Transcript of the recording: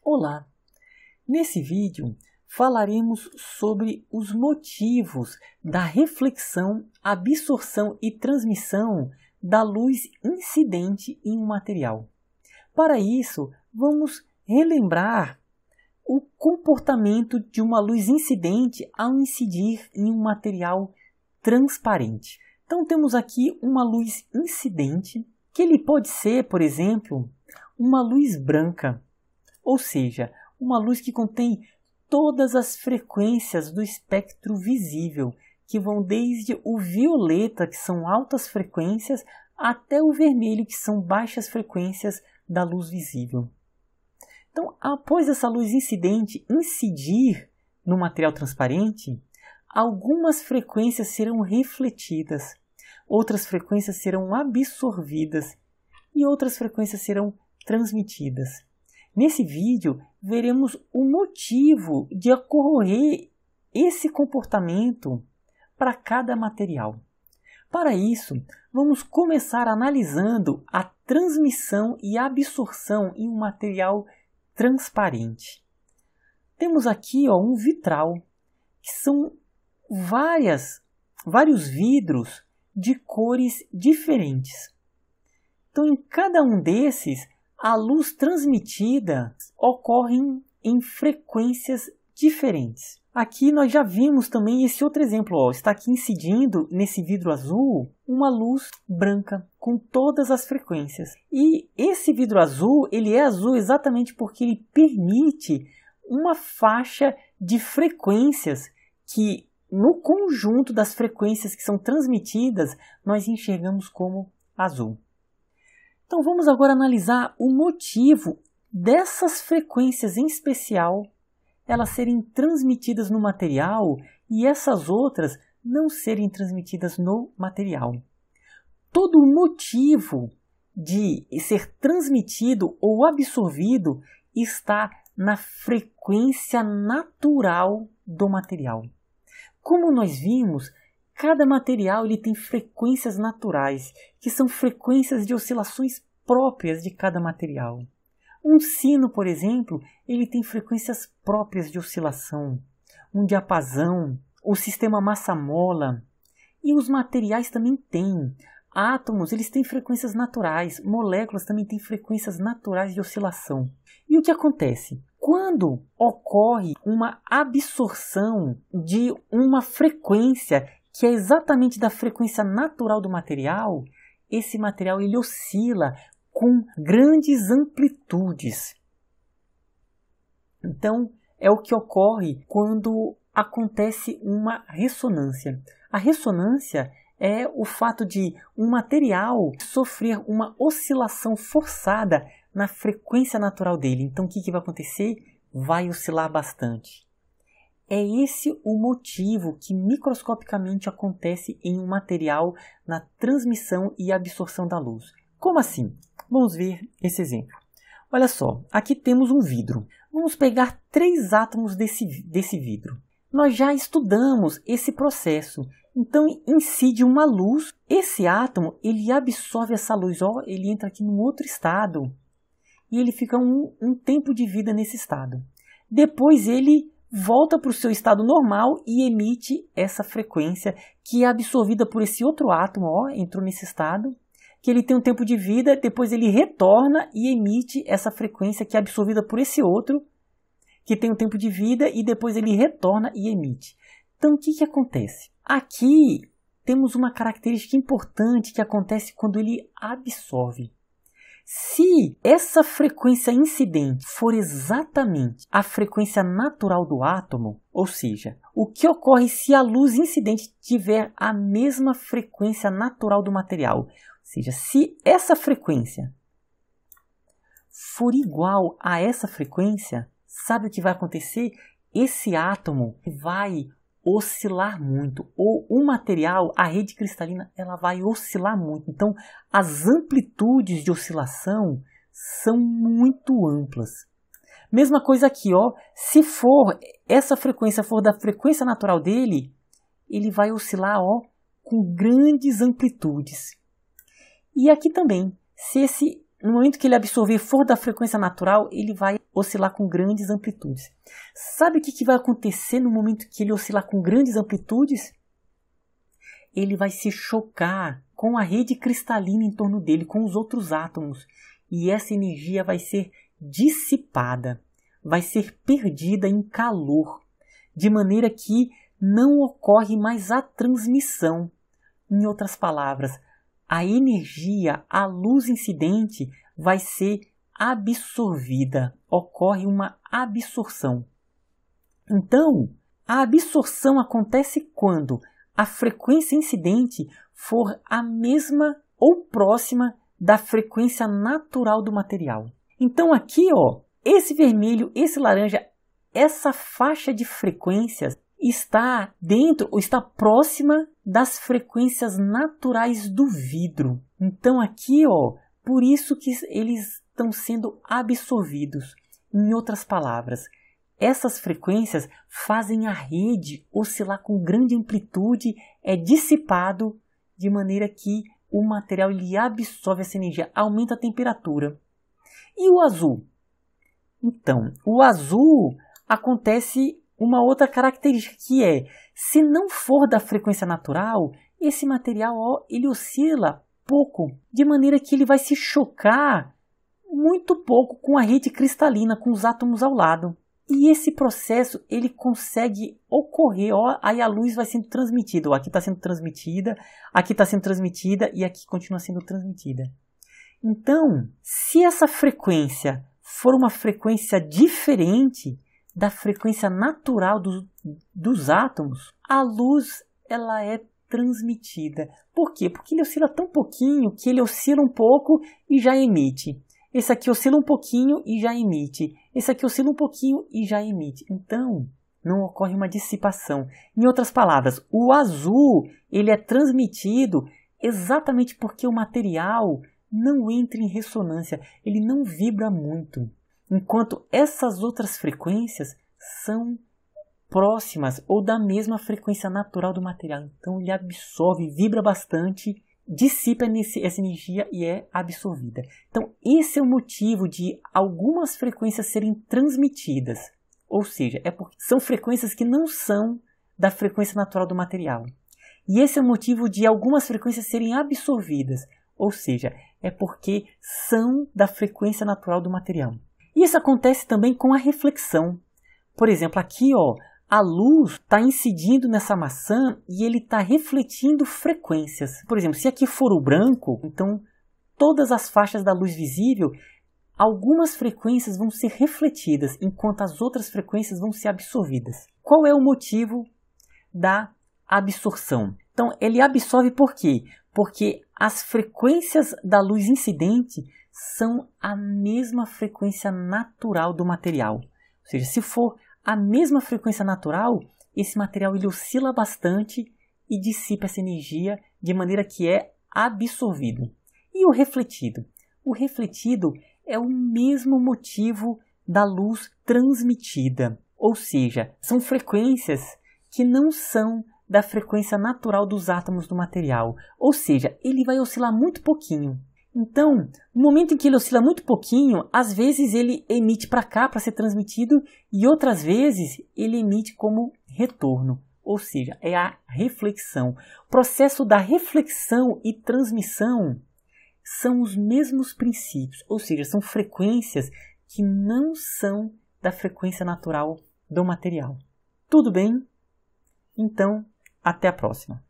Olá! Nesse vídeo falaremos sobre os motivos da reflexão, absorção e transmissão da luz incidente em um material. Para isso, vamos relembrar o comportamento de uma luz incidente ao incidir em um material transparente. Então temos aqui uma luz incidente, que ele pode ser, por exemplo, uma luz branca, ou seja, uma luz que contém todas as frequências do espectro visível, que vão desde o violeta, que são altas frequências, até o vermelho, que são baixas frequências da luz visível. Então, após essa luz incidente incidir no material transparente, algumas frequências serão refletidas, outras frequências serão absorvidas e outras frequências serão transmitidas. Nesse vídeo, veremos o motivo de ocorrer esse comportamento para cada material. Para isso, vamos começar analisando a transmissão e absorção em um material transparente. Temos aqui um vitral, que são vários vidros de cores diferentes. Então, em cada um desses, a luz transmitida ocorre em frequências diferentes. Aqui nós já vimos também esse outro exemplo. Está aqui incidindo nesse vidro azul uma luz branca com todas as frequências. E esse vidro azul, ele é azul exatamente porque ele permite uma faixa de frequências que, no conjunto das frequências que são transmitidas, nós enxergamos como azul. Então vamos agora analisar o motivo dessas frequências em especial elas serem transmitidas no material e essas outras não serem transmitidas no material. Todo o motivo de ser transmitido ou absorvido está na frequência natural do material. Como nós vimos, cada material ele tem frequências naturais, que são frequências de oscilações próprias de cada material. Um sino, por exemplo, ele tem frequências próprias de oscilação, um diapasão, o sistema massa-mola. E os materiais também têm. Átomos, eles têm frequências naturais, moléculas também têm frequências naturais de oscilação. E o que acontece? Quando ocorre uma absorção de uma frequência que é exatamente da frequência natural do material, esse material ele oscila com grandes amplitudes. Então, é o que ocorre quando acontece uma ressonância. A ressonância é o fato de um material sofrer uma oscilação forçada na frequência natural dele. Então, o que vai acontecer? Vai oscilar bastante. É esse o motivo que microscopicamente acontece em um material na transmissão e absorção da luz. Como assim? Vamos ver esse exemplo. Olha só, aqui temos um vidro. Vamos pegar 3 átomos desse vidro. Nós já estudamos esse processo. Então, incide uma luz. Esse átomo, ele absorve essa luz. Ele entra aqui num outro estado. E ele fica um tempo de vida nesse estado. Depois, ele volta para o seu estado normal e emite essa frequência que é absorvida por esse outro átomo. Entrou nesse estado. Que ele tem um tempo de vida, depois ele retorna e emite essa frequência que é absorvida por esse outro, que tem um tempo de vida, e depois ele retorna e emite. Então, o que acontece? Aqui temos uma característica importante que acontece quando ele absorve. Se essa frequência incidente for exatamente a frequência natural do átomo, ou seja, o que ocorre se a luz incidente tiver a mesma frequência natural do material? Ou seja, se essa frequência for igual a essa frequência, sabe o que vai acontecer? Esse átomo vai oscilar muito, ou o material, a rede cristalina, ela vai oscilar muito. Então, as amplitudes de oscilação são muito amplas. Mesma coisa aqui, se essa frequência for da frequência natural dele, ele vai oscilar com grandes amplitudes. E aqui também, se esse no momento que ele absorver for da frequência natural, ele vai oscilar com grandes amplitudes. Sabe o que vai acontecer no momento que ele oscilar com grandes amplitudes? Ele vai se chocar com a rede cristalina em torno dele, com os outros átomos. E essa energia vai ser dissipada, vai ser perdida em calor, de maneira que não ocorre mais a transmissão. Em outras palavras, a energia, a luz incidente vai ser absorvida, ocorre uma absorção. Então, a absorção acontece quando a frequência incidente for a mesma ou próxima da frequência natural do material. Então aqui, esse vermelho, esse laranja, essa faixa de frequências está dentro ou está próxima das frequências naturais do vidro. Então aqui, por isso que eles estão sendo absorvidos. Em outras palavras, essas frequências fazem a rede oscilar com grande amplitude, é dissipado de maneira que o material ele absorve essa energia, aumenta a temperatura. E o azul? Então, o azul acontece uma outra característica que é, se não for da frequência natural, esse material ele oscila pouco, de maneira que ele vai se chocar muito pouco com a rede cristalina, com os átomos ao lado. E esse processo ele consegue ocorrer, aí a luz vai sendo transmitida, aqui está sendo transmitida, aqui está sendo transmitida e aqui continua sendo transmitida. Então, se essa frequência for uma frequência diferente da frequência natural dos átomos, a luz ela é transmitida. Por quê? Porque ele oscila tão pouquinho que ele oscila um pouco e já emite. Esse aqui oscila um pouquinho e já emite. Esse aqui oscila um pouquinho e já emite. Então, não ocorre uma dissipação. Em outras palavras, o azul ele é transmitido exatamente porque o material não entra em ressonância, ele não vibra muito. Enquanto essas outras frequências são próximas ou da mesma frequência natural do material. Então ele absorve, vibra bastante, dissipa essa energia e é absorvida. Então esse é o motivo de algumas frequências serem transmitidas. Ou seja, é porque são frequências que não são da frequência natural do material. E esse é o motivo de algumas frequências serem absorvidas. Ou seja, é porque são da frequência natural do material. Isso acontece também com a reflexão. Por exemplo, aqui a luz está incidindo nessa maçã e ele está refletindo frequências. Por exemplo, se aqui for o branco, então todas as faixas da luz visível, algumas frequências vão ser refletidas, enquanto as outras frequências vão ser absorvidas. Qual é o motivo da absorção? Então, ele absorve por quê? Porque as frequências da luz incidente são a mesma frequência natural do material. Ou seja, se for a mesma frequência natural, esse material ele oscila bastante e dissipa essa energia de maneira que é absorvido. E o refletido? O refletido é o mesmo motivo da luz transmitida. Ou seja, são frequências que não são da frequência natural dos átomos do material. Ou seja, ele vai oscilar muito pouquinho. Então, no momento em que ele oscila muito pouquinho, às vezes ele emite para cá para ser transmitido e outras vezes ele emite como retorno. Ou seja, é a reflexão. O processo da reflexão e transmissão são os mesmos princípios. Ou seja, são frequências que não são da frequência natural do material. Tudo bem? Então, até a próxima.